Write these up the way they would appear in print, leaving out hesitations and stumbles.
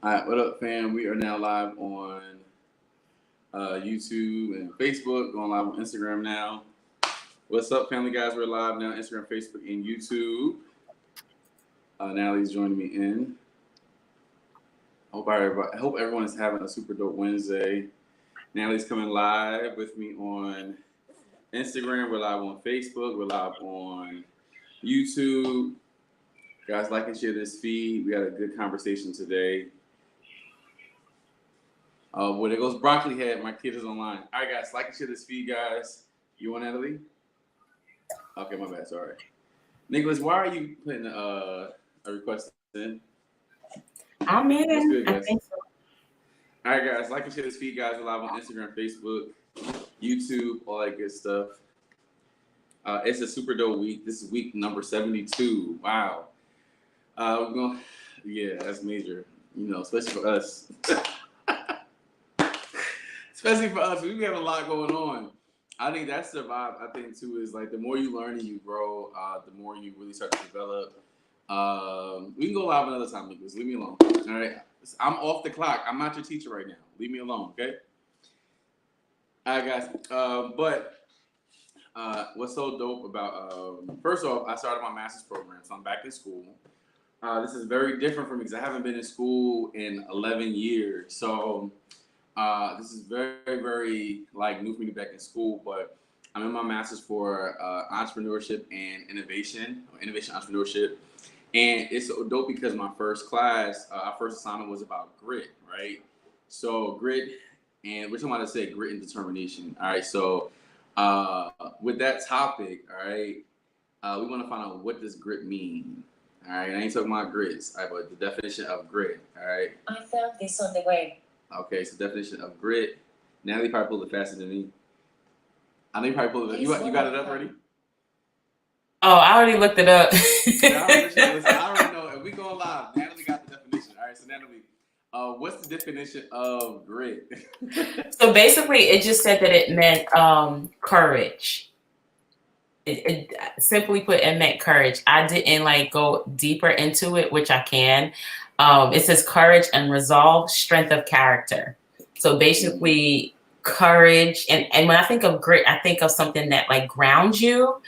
All right, what up, fam? We are now live on YouTube and Facebook, going live on Instagram now. What's up, family guys? We're live now, Instagram, Facebook, and YouTube. Natalie's joining me in. I hope everyone is having a super dope Wednesday. Natalie's coming live with me on Instagram. We're live on Facebook. We're live on YouTube. Guys, like and share this feed. We got a good conversation today. Well, there goes Broccoli Head. My kid is online. All right, guys, like and share this feed, guys. You want Natalie? Okay, my bad. Sorry. Nicholas, why are you putting a request in? I'm in. What's good, guys? I think so. All right, guys, like and share this feed, guys. We're live on Instagram, Facebook, YouTube, all that good stuff. It's a super dope week. This is week number 72. Wow. We're going, yeah, that's major. You know, especially for us. Especially for us, we have a lot going on. I think that's the vibe. I think too is like the more you learn and you grow, the more you really start to develop. We can go live another time, Nicholas. Leave me alone. All right, I'm off the clock. I'm not your teacher right now. Leave me alone, okay? All right, guys. What's so dope about? First off, I started my master's program, so I'm back in school. This is very different for me because I haven't been in school in 11 years. So. This is very, very like new for me back in school, but I'm in my master's for entrepreneurship and innovation entrepreneurship, and it's so dope because my first class, our first assignment was about grit, right? So grit, and we're talking about grit and determination. All right, so with that topic, all right, we want to find out what does grit mean. All right, I ain't talking about grits, all right, but the definition of grit. All right. I found this on the web. Okay, so definition of grit. Natalie probably pulled it faster than me. I know you probably pulled it up. You got it up already? Oh, I already looked it up. I already know. If we go live, Natalie got the definition. All right, so Natalie, what's the definition of grit? So basically, it just said that it meant courage. It simply put, it meant courage. I didn't like go deeper into it, which I can. It says courage and resolve, strength of character. So basically, courage and when I think of grit, I think of something that like grounds you.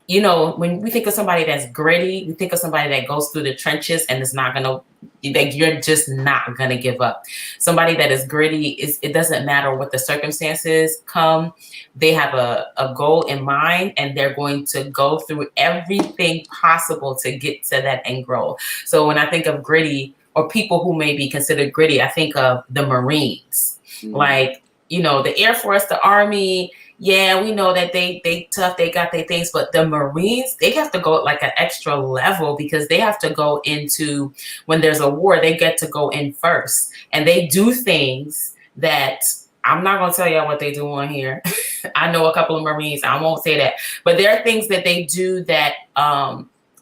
You know, when we think of somebody that's gritty, we think of somebody that goes through the trenches and is not gonna, like, you're just not gonna give up. Somebody that is gritty, it doesn't matter what the circumstances come, they have a goal in mind and they're going to go through everything possible to get to that end goal. So when I think of gritty or people who may be considered gritty, I think of the Marines. Like, you know, the Air Force, the Army. Yeah, we know that they tough, they got their things, but the Marines, they have to go like an extra level because they have to go into, when there's a war, they get to go in first. And they do things that, I'm not going to tell y'all what they do on here. I know a couple of Marines, I won't say that. But there are things that they do that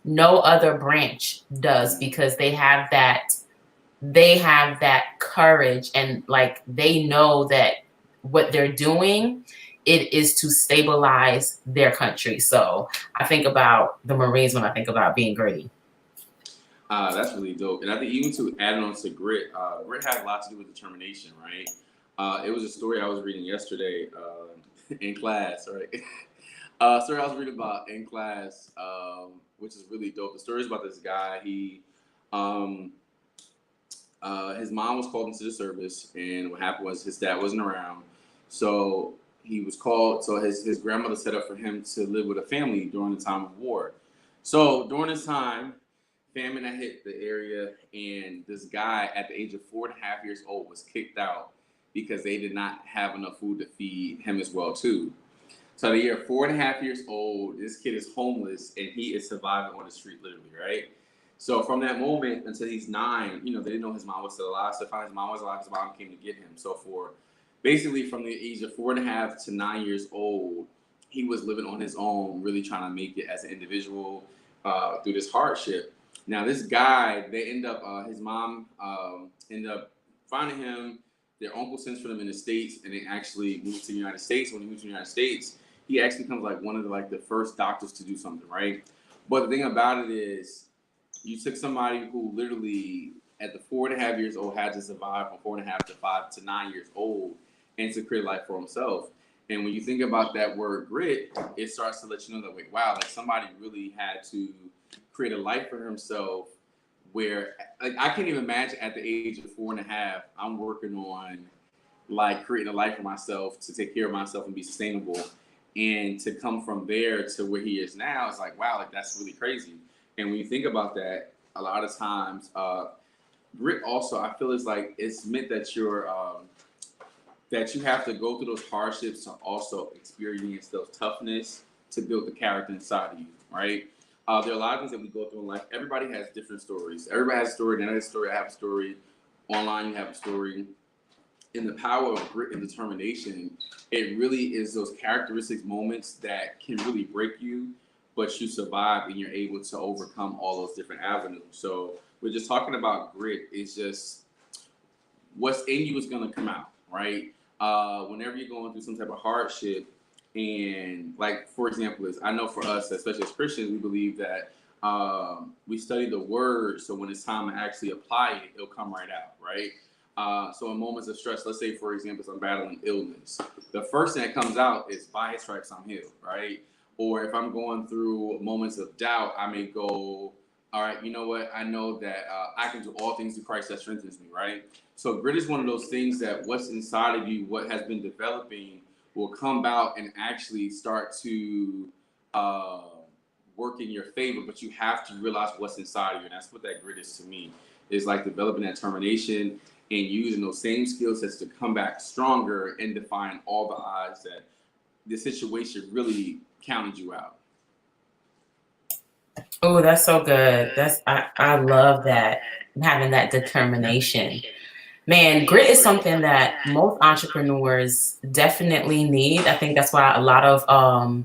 no other branch does because they have that courage and like they know that what they're doing, it is to stabilize their country. So I think about the Marines when I think about being gritty. That's really dope. And I think even to add on to grit, grit has a lot to do with determination, right? It was a story I was reading yesterday in class, right? Story I was reading about in class, which is really dope. The story is about this guy. His mom was called into the service, and what happened was his dad wasn't around. So he was called, so his grandmother set up for him to live with a family during the time of war. So during this time, famine had hit the area, and this guy at the age of 4.5 years old was kicked out because they did not have enough food to feed him as well too. So the year 4.5 years old, this kid is homeless and he is surviving on the street literally, right? So from that moment until he's 9, you know, they didn't know his mom was still alive. So finally his mom was alive, his mom came to get him. So for basically from the age of 4.5 to 9 years old, he was living on his own, really trying to make it as an individual through this hardship. Now this guy, they end up, his mom ended up finding him. Their uncle sends for them in the States, and they actually moved to the United States. When he moved to the United States, he actually becomes like one of the first doctors to do something, right? But the thing about it is, you took somebody who literally at the 4.5 years old had to survive from 4.5 to 5 to 9 years old and to create life for himself. And when you think about that word grit, it starts to let you know that, wait, wow, like somebody really had to create a life for himself where, like, I can't even imagine at the age of 4.5, I'm working on like creating a life for myself to take care of myself and be sustainable. And to come from there to where he is now, it's like, wow, like that's really crazy. And when you think about that, a lot of times, grit also, I feel is like it's meant that you're that you have to go through those hardships to also experience those toughness to build the character inside of you, right? There are a lot of things that we go through in life. Everybody has different stories. Everybody has a story. Then I have a story. I have a story. Online, you have a story. In the power of grit and determination, it really is those characteristics moments that can really break you, but you survive and you're able to overcome all those different avenues. So we're just talking about grit. It's just what's in you is going to come out, right? Whenever you're going through some type of hardship, and like, for example, is I know for us, especially as Christians, we believe that we study the word, so when it's time to actually apply it, it'll come right out, right? So in moments of stress, let's say, for example, if I'm battling illness, the first thing that comes out is by his stripes I'm healed, right? Or if I'm going through moments of doubt, I may go, all right, you know what? I know that I can do all things through Christ that strengthens me, right? So grit is one of those things that what's inside of you, what has been developing, will come out and actually start to work in your favor, but you have to realize what's inside of you. And that's what that grit is to me. It's like developing that determination and using those same skill sets to come back stronger and defying all the odds that the situation really counted you out. Oh, that's so good. I love that, having that determination. Man, grit is something that most entrepreneurs definitely need. I think that's why a lot of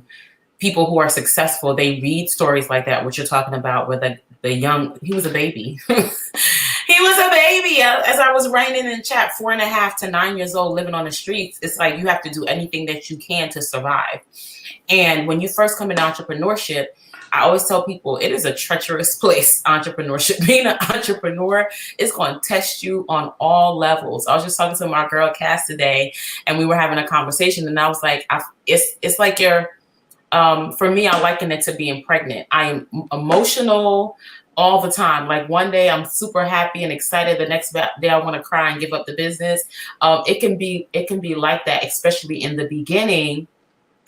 people who are successful, they read stories like that, what you're talking about, where the young, he was a baby. He was a baby. As I was writing in the chat, 4.5 to 9 years old, living on the streets. It's like you have to do anything that you can to survive. And when you first come into entrepreneurship, I always tell people it is a treacherous place, entrepreneurship. Being an entrepreneur is going to test you on all levels. I was just talking to my girl Cass today, and we were having a conversation, and I was like, it's like you're, for me, I liken it to being pregnant. I am emotional all the time. Like one day I'm super happy and excited. The next day I want to cry and give up the business. It can be like that, especially in the beginning,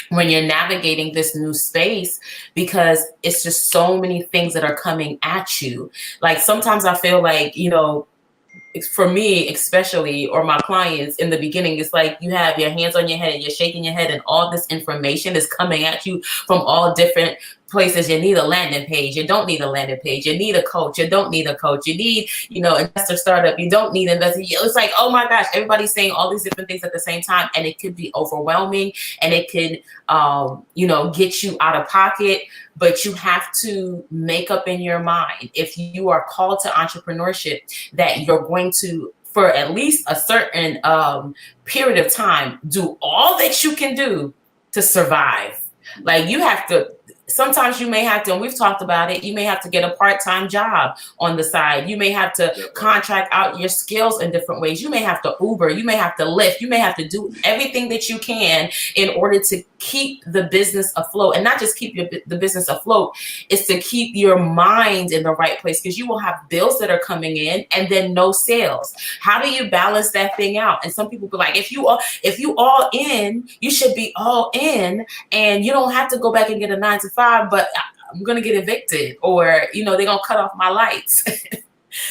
when you're navigating this new space, because it's just so many things that are coming at you. Like sometimes I feel like, for me especially, or my clients in the beginning, it's like you have your hands on your head and you're shaking your head and all this information is coming at you from all different places. You need a landing page. You don't need a landing page. You need a coach. You don't need a coach. You need, investor startup. You don't need investor. It's like, oh my gosh, everybody's saying all these different things at the same time, and it could be overwhelming, and it could, get you out of pocket. But you have to make up in your mind, if you are called to entrepreneurship, that you're going to, for at least a certain period of time, do all that you can do to survive. Like you have to, sometimes you may have to, and we've talked about it, you may have to get a part-time job on the side. You may have to contract out your skills in different ways. You may have to Uber, you may have to Lyft, you may have to do everything that you can in order to keep the business afloat. And not just keep the business afloat, it's to keep your mind in the right place, because you will have bills that are coming in and then no sales. How do you balance that thing out? And some people be like, if you all in, you should be all in, and you don't have to go back and get a 9-to-5, but I'm going to get evicted, or, they're going to cut off my lights.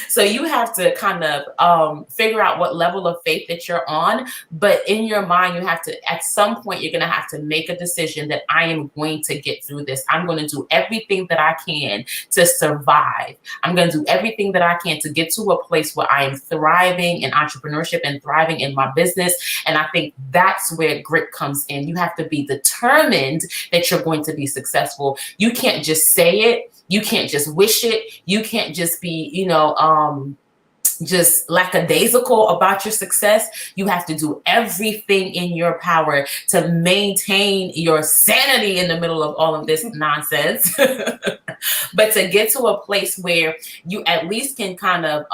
So you have to kind of figure out what level of faith that you're on. But in your mind, you have to, at some point, you're going to have to make a decision that I am going to get through this. I'm going to do everything that I can to survive. I'm going to do everything that I can to get to a place where I am thriving in entrepreneurship and thriving in my business. And I think that's where grit comes in. You have to be determined that you're going to be successful. You can't just say it. You can't just wish it. You can't just be, just lackadaisical about your success. You have to do everything in your power to maintain your sanity in the middle of all of this nonsense. But to get to a place where you at least can kind of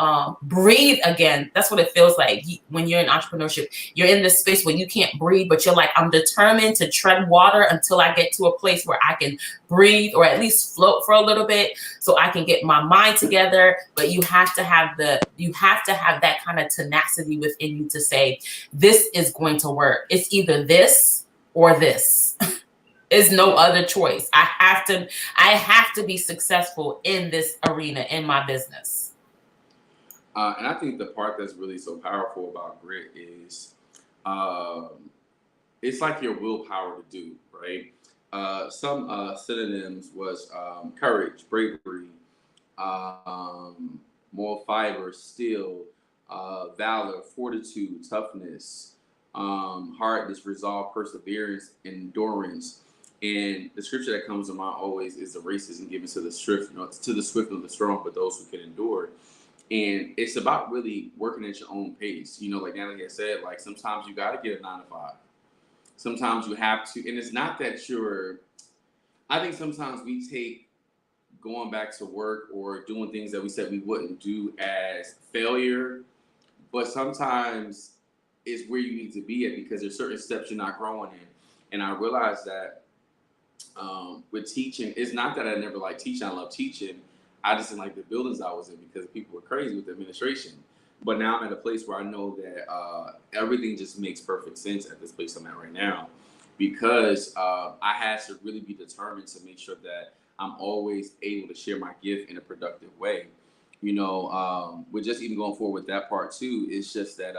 breathe again. That's what it feels like when you're in entrepreneurship. You're in this space where you can't breathe, but you're like, I'm determined to tread water until I get to a place where I can breathe or at least float for a little bit so I can get my mind together. But you have to have that kind of tenacity within you to say, this is going to work. It's either this or this. Is no other choice. I have to be successful in this arena in my business. And I think the part that's really so powerful about grit is um, it's like your willpower to do, right? Some synonyms was courage, bravery, moral fiber, skill, valor, fortitude, toughness, hardness, resolve, perseverance, endurance. And the scripture that comes to mind always is the race isn't given to the swift, to the swift or the strong, but those who can endure. And it's about really working at your own pace. Like Natalie had said, like sometimes you got to get a 9 to 5. Sometimes you have to, and it's not that I think sometimes we take going back to work or doing things that we said we wouldn't do as failure, but sometimes it's where you need to be at because there's certain steps you're not growing in. And I realized that with teaching, it's not that I never liked teaching. I love teaching. I just didn't like the buildings I was in because people were crazy with the administration. But now I'm at a place where I know that everything just makes perfect sense at this place I'm at right now because I had to really be determined to make sure that I'm always able to share my gift in a productive way. With just even going forward with that part too, it's just that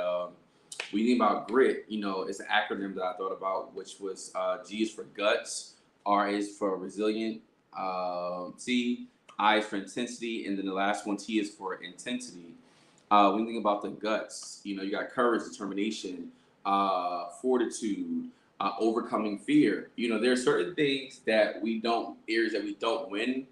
when you think about grit, it's an acronym that I thought about, which was G is for guts, R is for resilient, C, I is for intensity, and then the last one, T is for intensity. When you think about the guts, you got courage, determination, fortitude, overcoming fear. There are certain things areas that we don't win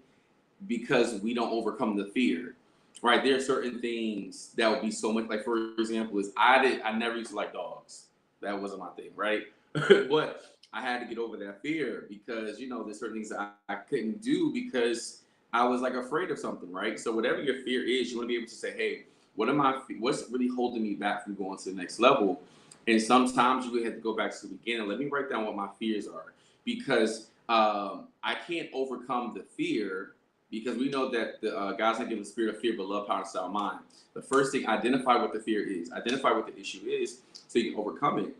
because we don't overcome the fear. Right, there are certain things that would be so much like, for example, I never used to like dogs. That wasn't my thing, right? But I had to get over that fear because there's certain things I couldn't do because I was like afraid of something, right? So whatever your fear is, you want to be able to say, hey, what's really holding me back from going to the next level? And sometimes you really have to go back to the beginning. Let me write down what my fears are because I can't overcome the fear because we know that the God's not given the spirit of fear, but love, power, and sound mind. The first thing, identify what the fear is, identify what the issue is, so you can overcome it.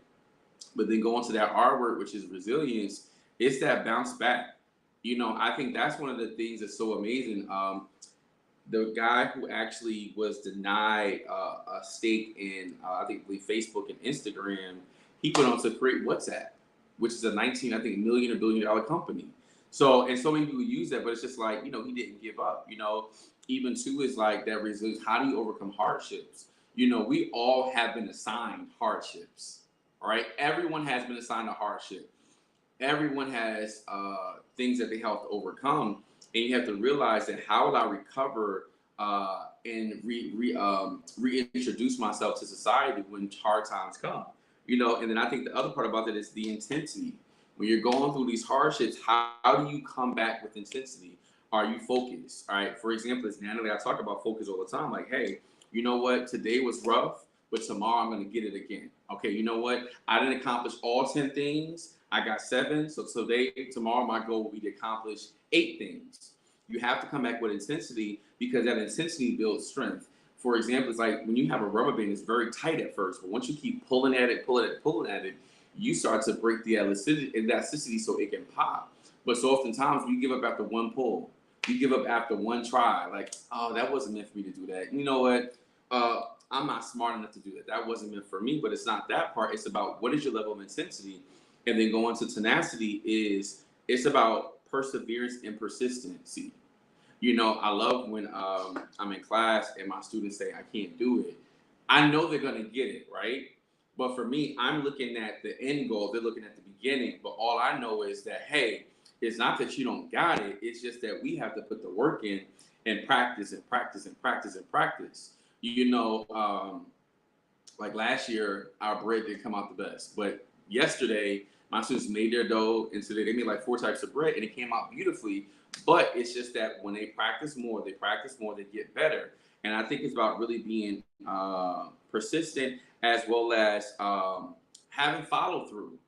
But then go on to that R word, which is resilience. It's that bounce back. I think that's one of the things that's so amazing. The guy who actually was denied a stake in, believe Facebook and Instagram, he went on to create WhatsApp, which is a million or billion-dollar company. So, and so many people use that, but it's just like, he didn't give up. Even too is like that resilience. How do you overcome hardships? We all have been assigned hardships. All right, everyone has been assigned a hardship. Everyone has things that they have to overcome, and you have to realize that how will I recover and reintroduce myself to society when hard times come? And then I think the other part about that is the intensity. When you're going through these hardships, how do you come back with intensity? Are you focused? All right. For example, as Natalie, I talk about focus all the time. Like, hey, you know what? Today was rough, but tomorrow I'm going to get it again. Okay. You know what? I didn't accomplish all 10 things. I got 7. So tomorrow, my goal will be to accomplish 8 things. You have to come back with intensity because that intensity builds strength. For example, it's like when you have a rubber band, it's very tight at first, but once you keep pulling at it, you start to break the elasticity so it can pop. But so oftentimes we give up after one pull. You give up after one try. Like, oh, that wasn't meant for me to do that. You know what? I'm not smart enough to do that. That wasn't meant for me. But it's not that part. It's about what is your level of intensity. And then going to tenacity it's about perseverance and persistency. I love when I'm in class and my students say I can't do it. I know they're going to get it, right? But for me, I'm looking at the end goal. They're looking at the beginning. But all I know is that, hey, it's not that you don't got it. It's just that we have to put the work in and practice and practice and practice and practice. You know, like last year, our bread didn't come out the best, but yesterday my students made their dough, and so they made like 4 types of bread, and it came out beautifully. But it's just that when they practice more, they get better. And I think it's about really being persistent, as well as having follow through.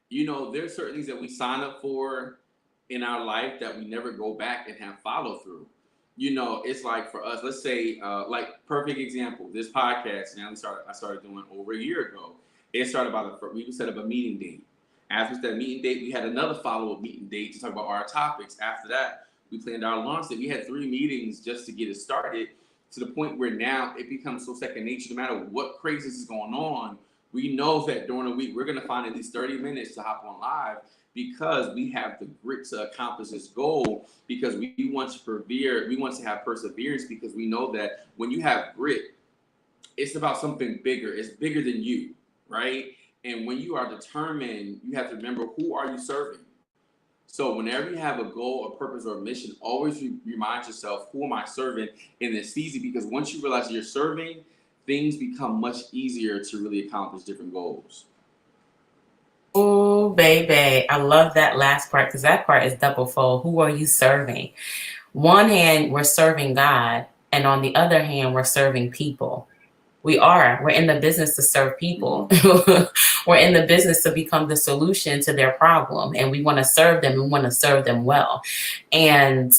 You know, there's certain things that we sign up for in our life that we never go back and have follow through. You know, it's like for us, let's say, like perfect example, this podcast. Now I started doing over a year ago. It started by we set up a meeting date. After that meeting date, we had another follow up meeting date to talk about our topics. After that, we planned our launch date. We had 3 meetings just to get it started, to the point where now it becomes so second nature. No matter what craziness is going on, we know that during the week we're going to find at least 30 minutes to hop on live, because we have the grit to accomplish this goal, because we want to persevere. We want to have perseverance, because we know that when you have grit, it's about something bigger. It's bigger than you, right? And when you are determined, you have to remember, who are you serving? So whenever you have a goal, a purpose, or a mission, always remind yourself, who am I serving in this season? Because once you realize you're serving, things become much easier to really accomplish different goals. Oh, baby. I love that last part, because that part is double fold. Who are you serving? One hand, we're serving God, and on the other hand, we're serving people. We're in the business to serve people. We're in the business to become the solution to their problem. And we want to serve them, and want to serve them well. And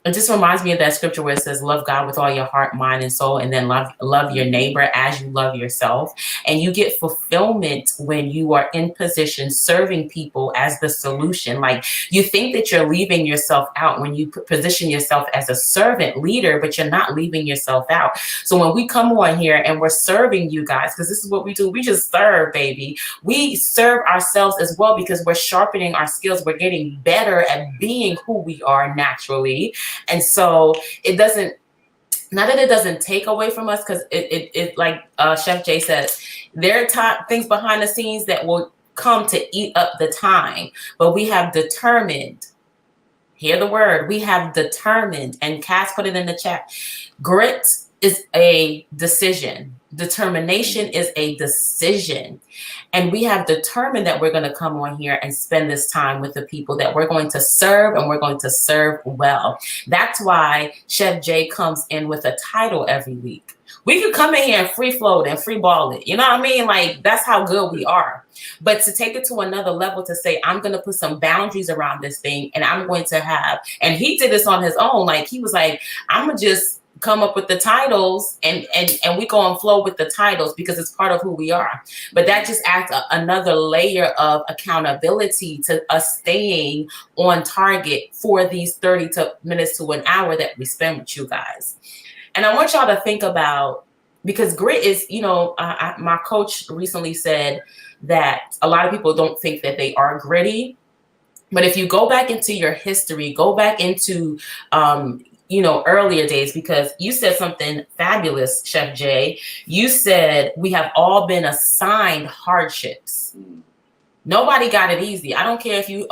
it just reminds me of that scripture where it says, love God with all your heart, mind, and soul, and then love your neighbor as you love yourself. And you get fulfillment when you are in position serving people as the solution. Like, you think that you're leaving yourself out when you position yourself as a servant leader, but you're not leaving yourself out. So when we come on here and we're serving you guys, because this is what we do, we just serve, baby. We serve ourselves as well, because we're sharpening our skills. We're getting better at being who we are naturally. And so it doesn't, not that it doesn't take away from us, because it like Chef Jay says, there are things behind the scenes that will come to eat up the time, but we have determined, hear the word, we have determined, and Cass put it in the chat, grit is a decision. Determination is a decision. And we have determined that we're going to come on here and spend this time with the people that we're going to serve, and we're going to serve well. That's why Chef Jay comes in with a title every week. We could come in here and free float and free ball it. You know what I mean? Like, that's how good we are. But to take it to another level, to say, I'm going to put some boundaries around this thing, and I'm going to have, and he did this on his own. Like, he was like, I'm going to just come up with the titles, and we go and flow with the titles, because it's part of who we are. But that just adds another layer of accountability to us staying on target for these 30 minutes to an hour that we spend with you guys. And I want y'all to think about, because grit is, you know, my coach recently said that a lot of people don't think that they are gritty. But if you go back into your history, go back into you know, earlier days, because you said something fabulous, Chef Jay. You said we have all been assigned hardships. Nobody got it easy. I don't care if you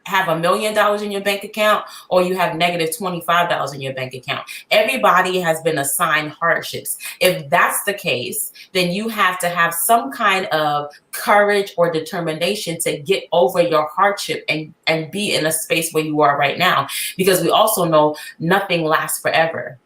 have $1 million in your bank account, or you have negative $25 in your bank account. Everybody has been assigned hardships. If that's the case, then you have to have some kind of courage or determination to get over your hardship and be in a space where you are right now. Because we also know nothing lasts forever.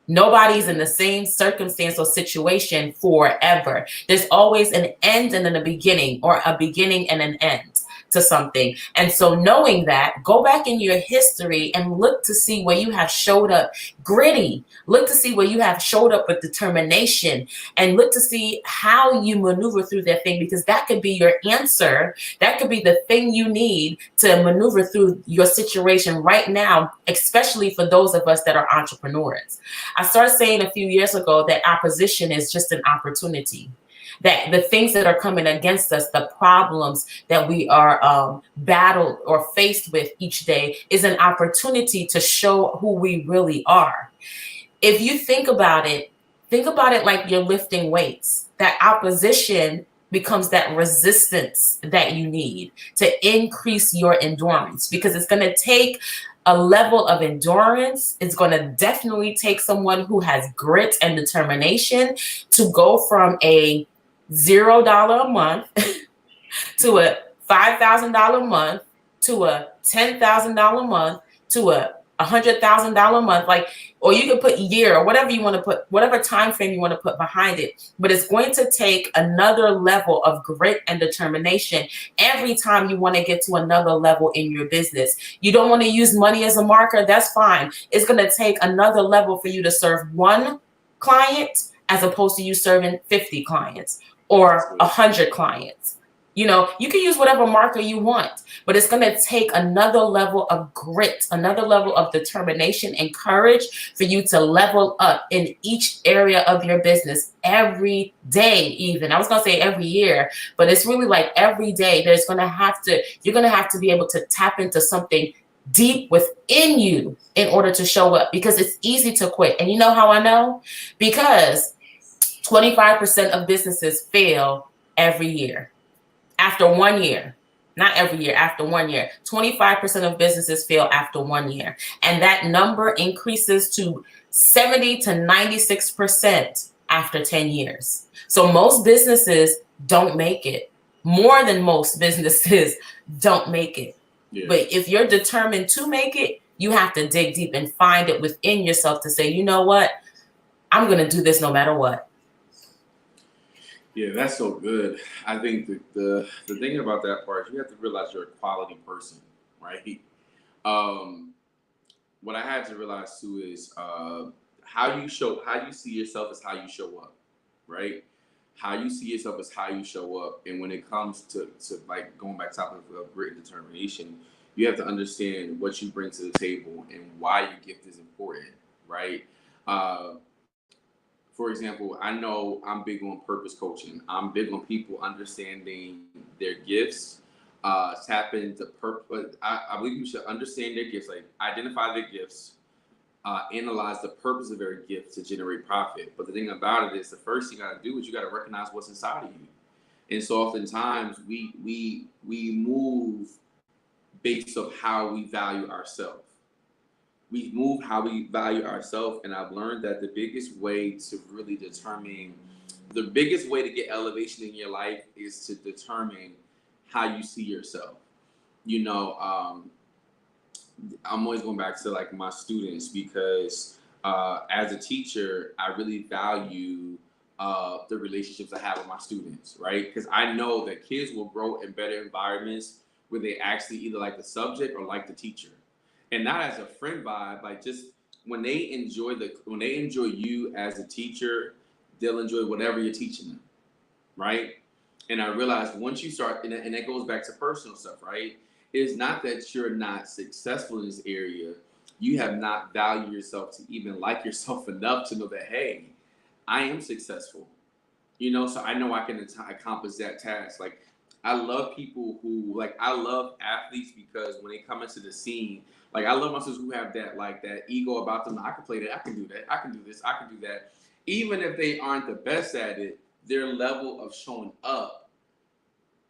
Nobody's in the same circumstance or situation forever. There's always an end and then a beginning, or a beginning and an end to something. And so knowing that, go back in your history and look to see where you have showed up gritty. Look to see where you have showed up with determination, and look to see how you maneuver through that thing, because that could be your answer. That could be the thing you need to maneuver through your situation right now, especially for those of us that are entrepreneurs. I started saying a few years ago that opposition is just an opportunity. That the things that are coming against us, the problems that we are battled or faced with each day, is an opportunity to show who we really are. If you think about it like you're lifting weights. That opposition becomes that resistance that you need to increase your endurance, because it's going to take a level of endurance. It's going to definitely take someone who has grit and determination to go from a $0 a month to a $5,000 a month to a $10,000 a month to a $100,000 a month, like, or you can put year or whatever you want to put, whatever time frame you want to put behind it. But it's going to take another level of grit and determination every time you want to get to another level in your business. You don't want to use money as a marker, that's fine. It's going to take another level for you to serve one client as opposed to you serving 50 clients or 100 clients. You know, you can use whatever marker you want, but it's going to take another level of grit, another level of determination and courage for you to level up in each area of your business every day. Even I was going to say every year, but it's really like every day. You're going to have to be able to tap into something deep within you in order to show up, because it's easy to quit. And you know how I know? Because 25% of businesses fail every year. After 1 year, not every year, after 1 year, 25% of businesses fail after 1 year. And that number increases to 70 to 96% after 10 years. So most businesses don't make it. More than most businesses don't make it. Yeah. But if you're determined to make it, you have to dig deep and find it within yourself to say, you know what? I'm going to do this no matter what. Yeah, that's so good. I think the thing about that part is you have to realize you're a quality person, right? What I had to realize too is how you see yourself is how you show up, right? How you see yourself is how you show up. And when it comes to like going back to topic of grit and determination, you have to understand what you bring to the table and why your gift is important, right? For example, I know I'm big on purpose coaching. I'm big on people understanding their gifts, tap into purpose. I believe you should understand their gifts, like identify their gifts, analyze the purpose of their gift to generate profit. But the thing about it is, the first thing you got to do is you got to recognize what's inside of you. And so oftentimes we move based on how we value ourselves. We move how we value ourselves, and I've learned that the biggest way to really determine, the biggest way to get elevation in your life is to determine how you see yourself. You know, I'm always going back to like my students, because as a teacher, I really value the relationships I have with my students, right? Because I know that kids will grow in better environments where they actually either like the subject or like the teacher. And not as a friend vibe, like just when they enjoy you as a teacher, they'll enjoy whatever you're teaching them, right? And I realized once you start, and that goes back to personal stuff, right? It's not that you're not successful in this area. You have not valued yourself to even like yourself enough to know that, hey, I am successful. You know, so I know I can accomplish that task. Like, I love people who, like, I love athletes because when they come into the scene, like, I love myself who have that ego about them. I can play that. I can do that. I can do this. I can do that. Even if they aren't the best at it, their level of showing up,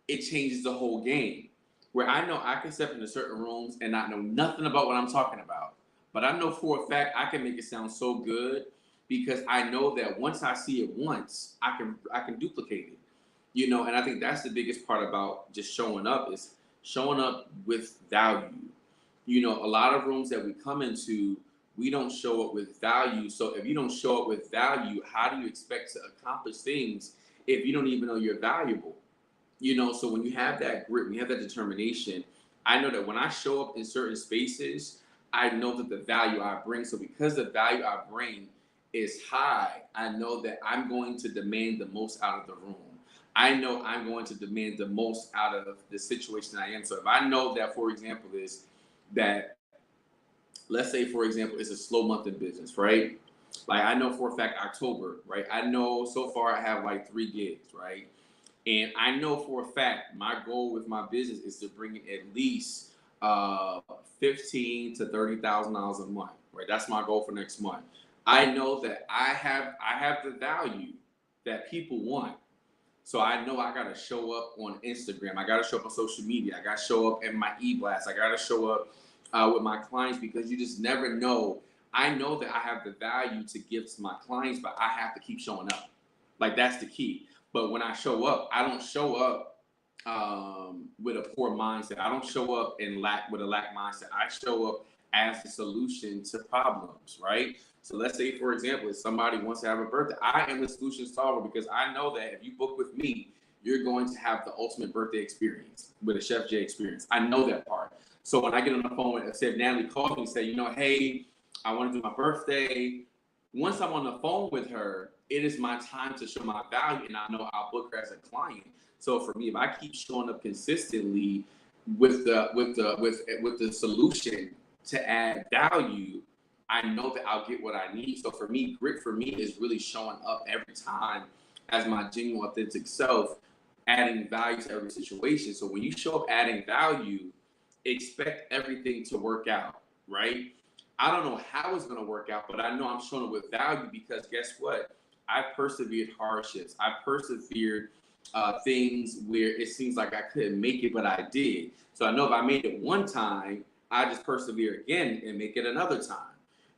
it changes the whole game. Where I know I can step into certain rooms and not know nothing about what I'm talking about. But I know for a fact I can make it sound so good because I know that once I see it once, I can duplicate it. You know, and I think that's the biggest part about just showing up, is showing up with value. You know, a lot of rooms that we come into, we don't show up with value. So if you don't show up with value, how do you expect to accomplish things if you don't even know you're valuable? You know, so when you have that grit, when you have that determination, I know that when I show up in certain spaces, I know that the value I bring. So because the value I bring is high, I know that I'm going to demand the most out of the room. I know I'm going to demand the most out of the situation I am. So if I know that, for example, is that, let's say, for example, it's a slow month in business, right? Like, I know for a fact October, right? I know so far I have like 3 gigs, right? And I know for a fact my goal with my business is to bring in at least $15,000 to $30,000 a month, right? That's my goal for next month. I know that I have the value that people want. So I know I gotta show up on Instagram. I gotta show up on social media. I gotta show up in my e-blast. I gotta show up with my clients, because you just never know. I know that I have the value to give to my clients, but I have to keep showing up. Like, that's the key. But when I show up, I don't show up with a poor mindset. I don't show up with a lack mindset. I show up as the solution to problems, right? So let's say, for example, if somebody wants to have a birthday, I am the solution solver, because I know that if you book with me, you're going to have the ultimate birthday experience with a Chef J experience. I know that part. So when I get on the phone with, say, if Natalie calls me and say, hey, I want to do my birthday. Once I'm on the phone with her, it is my time to show my value, and I know I'll book her as a client. So for me, if I keep showing up consistently with the solution to add value, I know that I'll get what I need. So for me, grit for me is really showing up every time as my genuine, authentic self, adding value to every situation. So when you show up adding value, expect everything to work out, right? I don't know how it's going to work out, but I know I'm showing up with value, because guess what? I persevered hardships. I persevered things where it seems like I couldn't make it, but I did. So I know if I made it one time, I just persevere again and make it another time.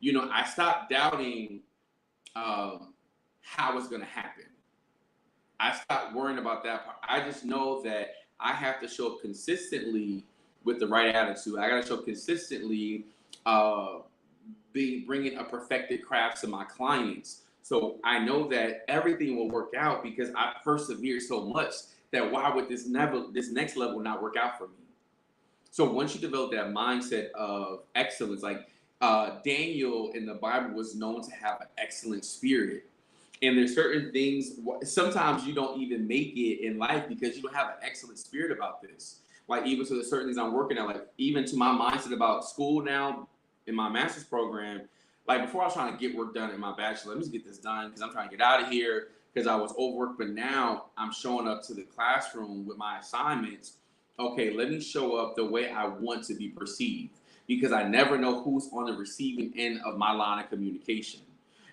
I stopped doubting how it's going to happen. I stopped worrying about that part. I just know that I have to show up consistently with the right attitude. I got to show up consistently bringing a perfected craft to my clients. So I know that everything will work out, because I persevere so much that why would this next level not work out for me? So once you develop that mindset of excellence, like Daniel in the Bible was known to have an excellent spirit. And there's certain things, sometimes you don't even make it in life because you don't have an excellent spirit about this. Like, even to the certain things I'm working at, like even to my mindset about school now in my master's program, like before I was trying to get work done in my bachelor, let me just get this done because I'm trying to get out of here because I was overworked. But now I'm showing up to the classroom with my assignments. Okay, let me show up the way I want to be perceived, because I never know who's on the receiving end of my line of communication.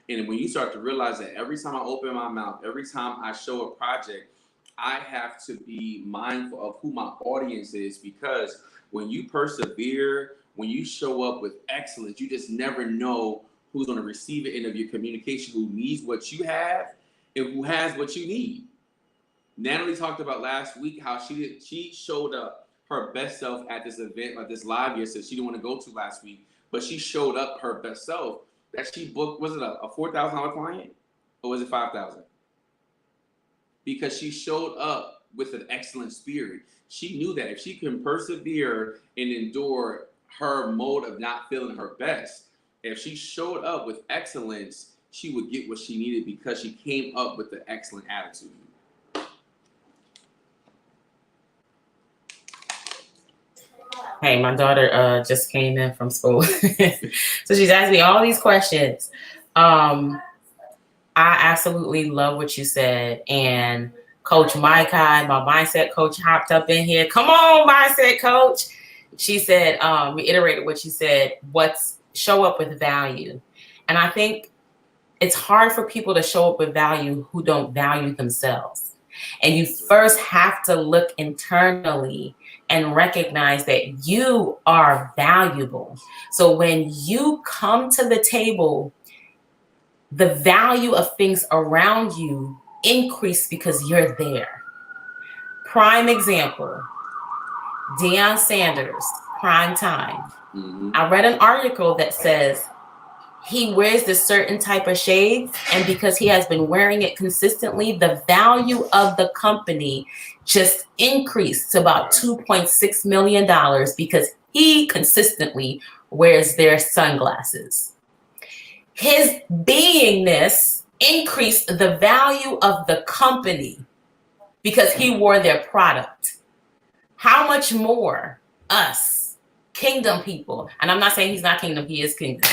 And when you start to realize that every time I open my mouth, every time I show a project, I have to be mindful of who my audience is, because when you persevere, when you show up with excellence, you just never know who's on the receiving end of your communication, who needs what you have and who has what you need. Natalie talked about last week how she showed up her best self at this event, like this live yesterday. She didn't want to go to last week, but she showed up her best self. That she booked, was it a $4,000 client, or was it $5,000? Because she showed up with an excellent spirit. She knew that if she can persevere and endure her mode of not feeling her best, if she showed up with excellence, she would get what she needed because she came up with the excellent attitude. Hey, my daughter just came in from school. So she's asked me all these questions. I absolutely love what you said. And Coach Micah, my mindset coach, hopped up in here. Come on, mindset coach. She said, reiterated what you said, show up with value. And I think it's hard for people to show up with value who don't value themselves. And you first have to look internally and recognize that you are valuable. So when you come to the table, the value of things around you increase because you're there. Prime example, Deion Sanders, prime time. Mm-hmm. I read an article that says he wears this certain type of shade, and because he has been wearing it consistently, the value of the company just increased to about $2.6 million because he consistently wears their sunglasses. His beingness increased the value of the company because he wore their product. How much more us, kingdom people, and I'm not saying he's not kingdom, he is kingdom,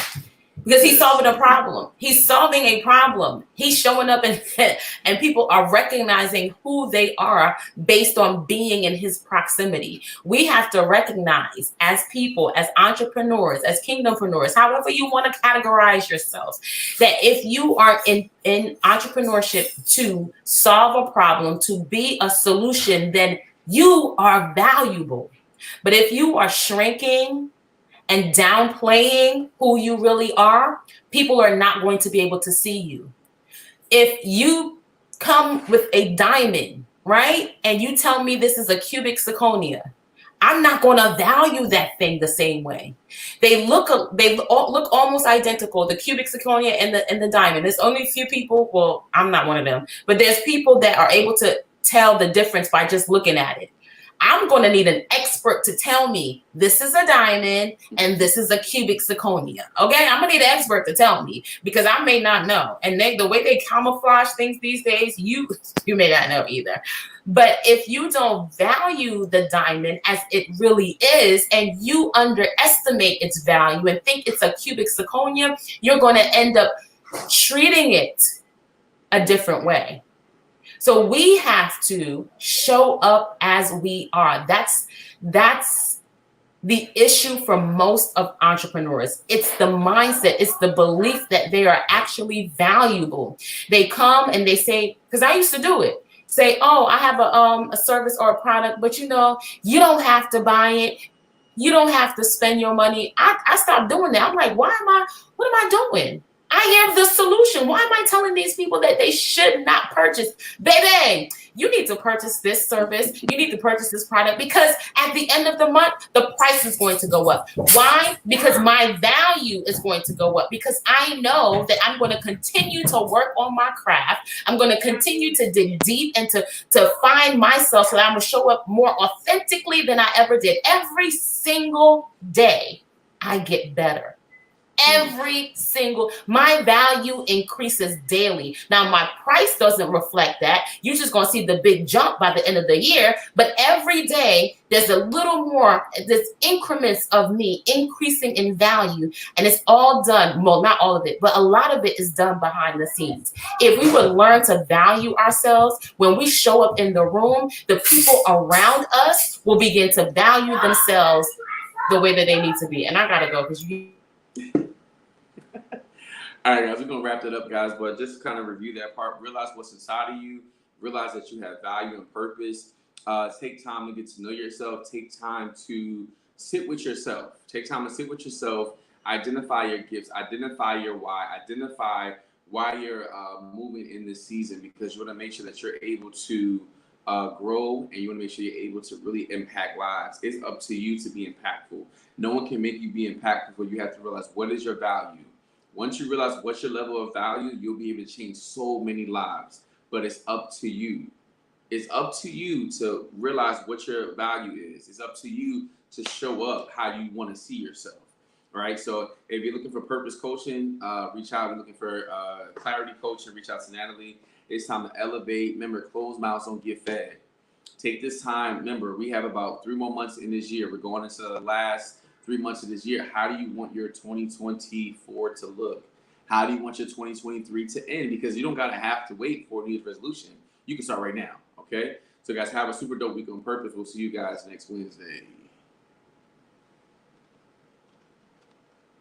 because he's solving a problem. He's solving a problem. He's showing up and people are recognizing who they are based on being in his proximity. We have to recognize as people, as entrepreneurs, as kingdompreneurs, however you want to categorize yourselves, that if you are in entrepreneurship to solve a problem, to be a solution, then you are valuable. But if you are shrinking and downplaying who you really are, people are not going to be able to see you. If you come with a diamond, right, and you tell me this is a cubic zirconia, I'm not going to value that thing the same way. They look almost identical, the cubic zirconia and the diamond. There's only a few people, well, I'm not one of them, but there's people that are able to tell the difference by just looking at it. I'm going to need an expert to tell me this is a diamond and this is a cubic zirconia. Okay, I'm going to need an expert to tell me because I may not know. And the way they camouflage things these days, you may not know either. But if you don't value the diamond as it really is, and you underestimate its value and think it's a cubic zirconia, you're going to end up treating it a different way. So we have to show up as we are. That's the issue for most of entrepreneurs. It's the mindset, it's the belief that they are actually valuable. They come and they say, because I used to do it, say, oh, I have a service or a product, but you don't have to buy it. You don't have to spend your money. I stopped doing that. I'm like, what am I doing? I have the solution. Why am I telling these people that they should not purchase? Baby, you need to purchase this service. You need to purchase this product because at the end of the month, the price is going to go up. Why? Because my value is going to go up because I know that I'm going to continue to work on my craft. I'm going to continue to dig deep and to find myself so that I'm going to show up more authentically than I ever did. Every single day, I get better. My value increases daily. Now, my price doesn't reflect that. You're just going to see the big jump by the end of the year. But every day, there's a little more, there's increments of me increasing in value. And it's all done, well, not all of it, but a lot of it is done behind the scenes. If we would learn to value ourselves, when we show up in the room, the people around us will begin to value themselves the way that they need to be. And I got to go because you... All right, guys, we're going to wrap that up, guys. But just to kind of review that part, realize what's inside of you. Realize that you have value and purpose. Take time to get to know yourself. Take time to sit with yourself. Take time to sit with yourself. Identify your gifts. Identify your why. Identify why you're moving in this season, because you want to make sure that you're able to grow, and you want to make sure you're able to really impact lives. It's up to you to be impactful. No one can make you be impactful, but you have to realize what is your value. Once you realize what's your level of value, you'll be able to change so many lives. But it's up to you. It's up to you to realize what your value is. It's up to you to show up how you want to see yourself. Right? So if you're looking for purpose coaching, reach out. If you're looking for clarity coaching, reach out to Natalie. It's time to elevate. Remember, closed mouths don't get fed. Take this time. Remember, we have about 3 more months in this year. We're going into the last 3 months of this year. How do you want your 2024 to look? How do you want your 2023 to end? Because you don't gotta have to wait for a New Year's resolution. You can start right now. Okay. So guys, have a super dope week on purpose. We'll see you guys next Wednesday.